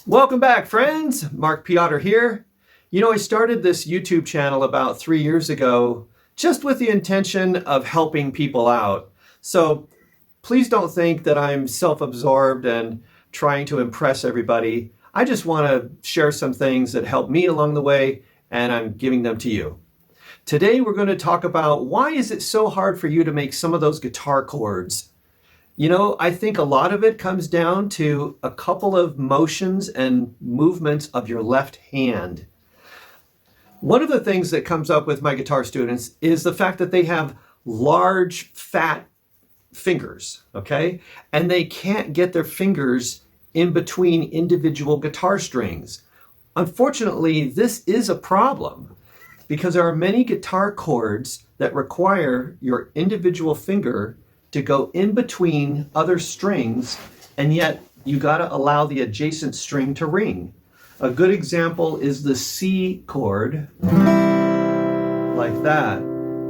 Welcome back, friends. Mark Peotter here. You know, I started this YouTube channel about 3 years ago just with the intention of helping people out. So please don't think that I'm self-absorbed and trying to impress everybody. I just want to share some things that helped me along the way, and I'm giving them to you. Today we're going to talk about why is it so hard for you to make some of those guitar chords. You know, I think a lot of it comes down to a couple of motions and movements of your left hand. One of the things that comes up with my guitar students is the fact that they have large, fat fingers, okay? And they can't get their fingers in between individual guitar strings. Unfortunately, this is a problem because there are many guitar chords that require your individual finger to go in between other strings, and yet you got to allow the adjacent string to ring. A good example is the C chord, like that.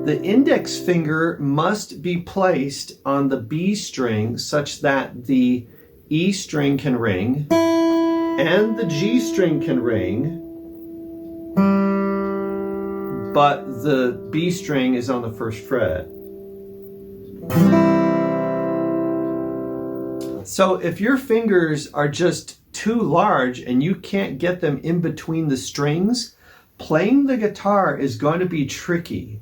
The index finger must be placed on the B string such that the E string can ring and the G string can ring, but the B string is on the first fret. So if your fingers are just too large and you can't get them in between the strings, playing the guitar is going to be tricky.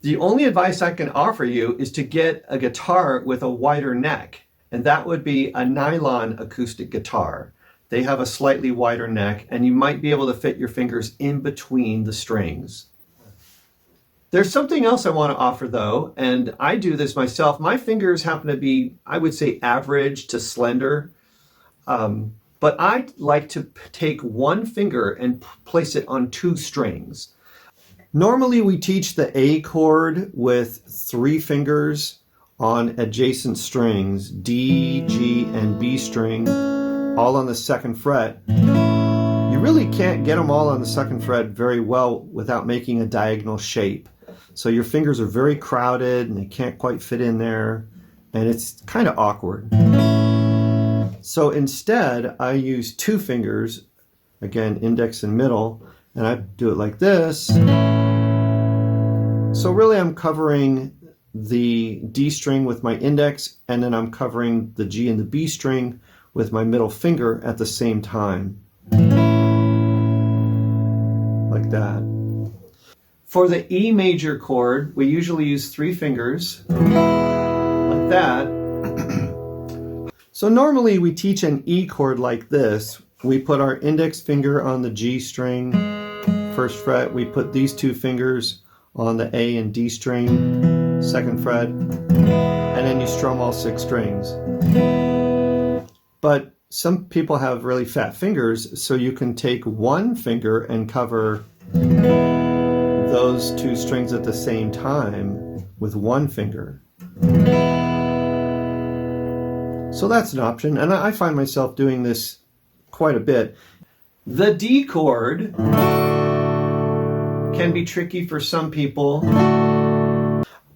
The only advice I can offer you is to get a guitar with a wider neck, and that would be a nylon acoustic guitar. They have a slightly wider neck, and you might be able to fit your fingers in between the strings. There's something else I want to offer though, and I do this myself. My fingers happen to be, I would say, average to slender, but I like to take one finger and place it on two strings. Normally we teach the A chord with 3 fingers on adjacent strings, D, G, and B string, all on the 2nd fret. You really can't get them all on the 2nd fret very well without making a diagonal shape. So your fingers are very crowded and they can't quite fit in there, and it's kind of awkward. So instead I use 2 fingers, again index and middle, and I do it like this. So really I'm covering the D string with my index, and then I'm covering the G and the B string with my middle finger at the same time. Like that. For the E major chord, we usually use 3 fingers, like that. So normally we teach an E chord like this. We put our index finger on the G string, 1st fret. We put these 2 fingers on the A and D string, 2nd fret, and then you strum all 6 strings. But some people have really fat fingers, so you can take one finger and cover those 2 strings at the same time with one finger. So that's an option, and I find myself doing this quite a bit. The D chord can be tricky for some people.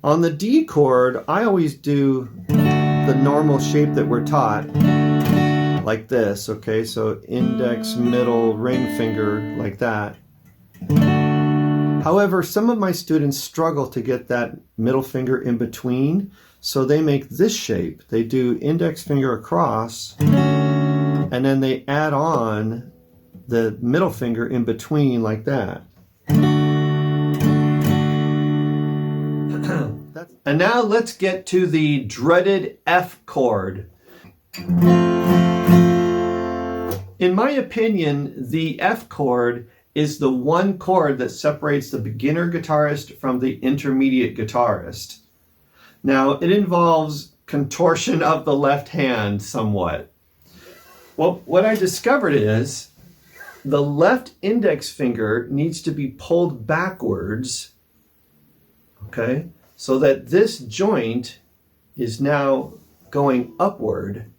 On the D chord, I always do the normal shape that we're taught, like this, okay? So index, middle, ring finger, like that. However, some of my students struggle to get that middle finger in between, so they make this shape. They do index finger across, and then they add on the middle finger in between, like that. And now let's get to the dreaded F chord. In my opinion, the F chord is the one chord that separates the beginner guitarist from the intermediate guitarist. Now, it involves contortion of the left hand somewhat. Well, what I discovered is the left index finger needs to be pulled backwards, okay, so that this joint is now going upward.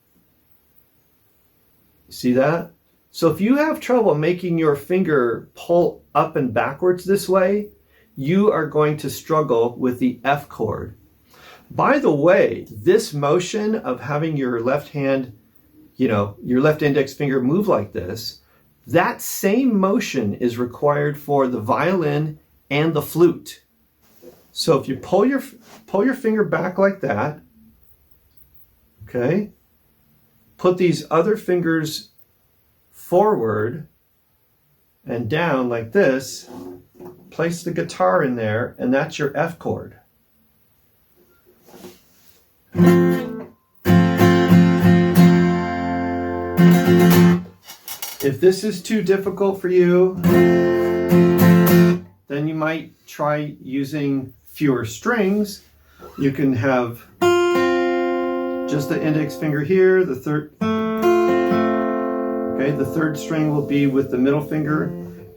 See that? So if you have trouble making your finger pull up and backwards this way, you are going to struggle with the F chord. By the way, this motion of having your left hand, your left index finger move like this, that same motion is required for the violin and the flute. So if you pull your finger back like that, okay, put these other fingers forward and down like this, place the guitar in there, and that's your F chord. If this is too difficult for you, then you might try using fewer strings. You can have just the index finger here, the third string will be with the middle finger,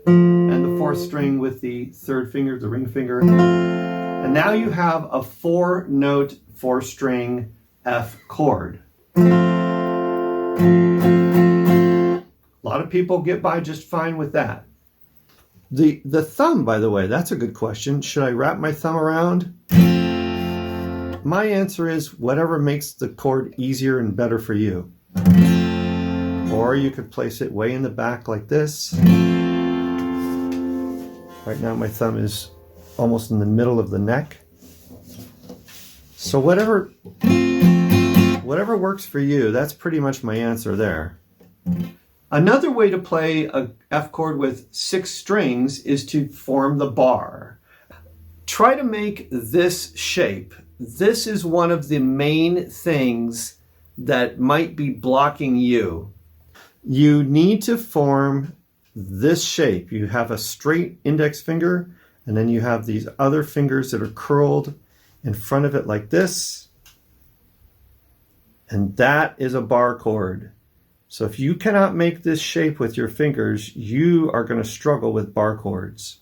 and the fourth string with the third finger, the ring finger. And now you have a 4-note, 4-string F chord. A lot of people get by just fine with that. The thumb, by the way, that's a good question. Should I wrap my thumb around? My answer is whatever makes the chord easier and better for you. Or you could place it way in the back like this. Right now my thumb is almost in the middle of the neck. So whatever works for you, that's pretty much my answer there. Another way to play a F chord with 6 strings is to form the bar. Try to make this shape. This is one of the main things that might be blocking you. You need to form this shape. You have a straight index finger, and then you have these other fingers that are curled in front of it like this. And that is a bar chord. So if you cannot make this shape with your fingers, you are going to struggle with bar chords.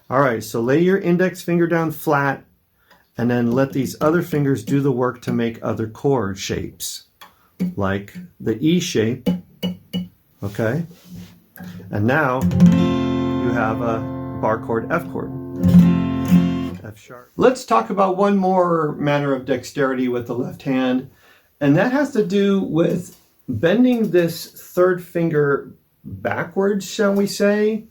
All right, so lay your index finger down flat, and then let these other fingers do the work to make other chord shapes, like the E shape, okay? And now you have a bar chord, F chord. F sharp. Let's talk about one more manner of dexterity with the left hand, and that has to do with bending this third finger backwards, shall we say?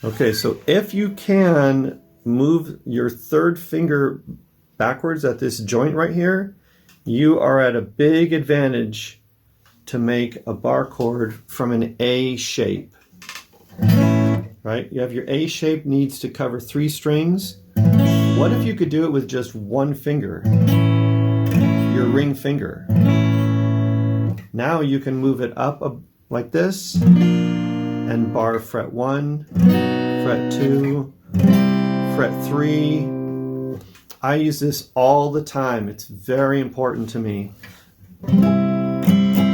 Okay, so if you can move your third finger backwards at this joint right here, you are at a big advantage to make a bar chord from an A shape. Right? You have your A shape needs to cover 3 strings. What if you could do it with just one finger? Your ring finger. Now you can move it up like this and bar fret 1, fret 2, fret 3. I use this all the time. It's very important to me.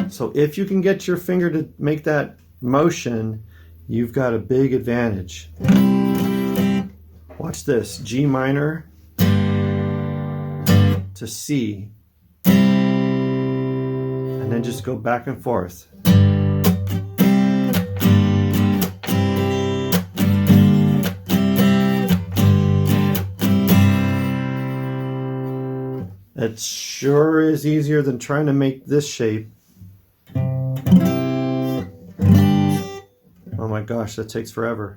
So if you can get your finger to make that motion, you've got a big advantage. Watch this, G minor to C, and then just go back and forth. It sure is easier than trying to make this shape. Oh my gosh, that takes forever.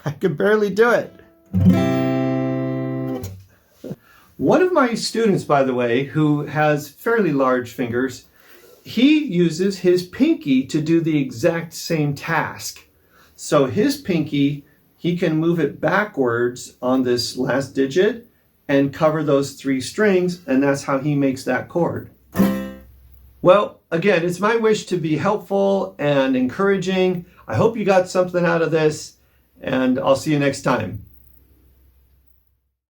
I can barely do it. One of my students, by the way, who has fairly large fingers, he uses his pinky to do the exact same task. So his pinky, he can move it backwards on this last digit and cover those 3 strings, and that's how he makes that chord. Well, again, it's my wish to be helpful and encouraging. I hope you got something out of this, and I'll see you next time.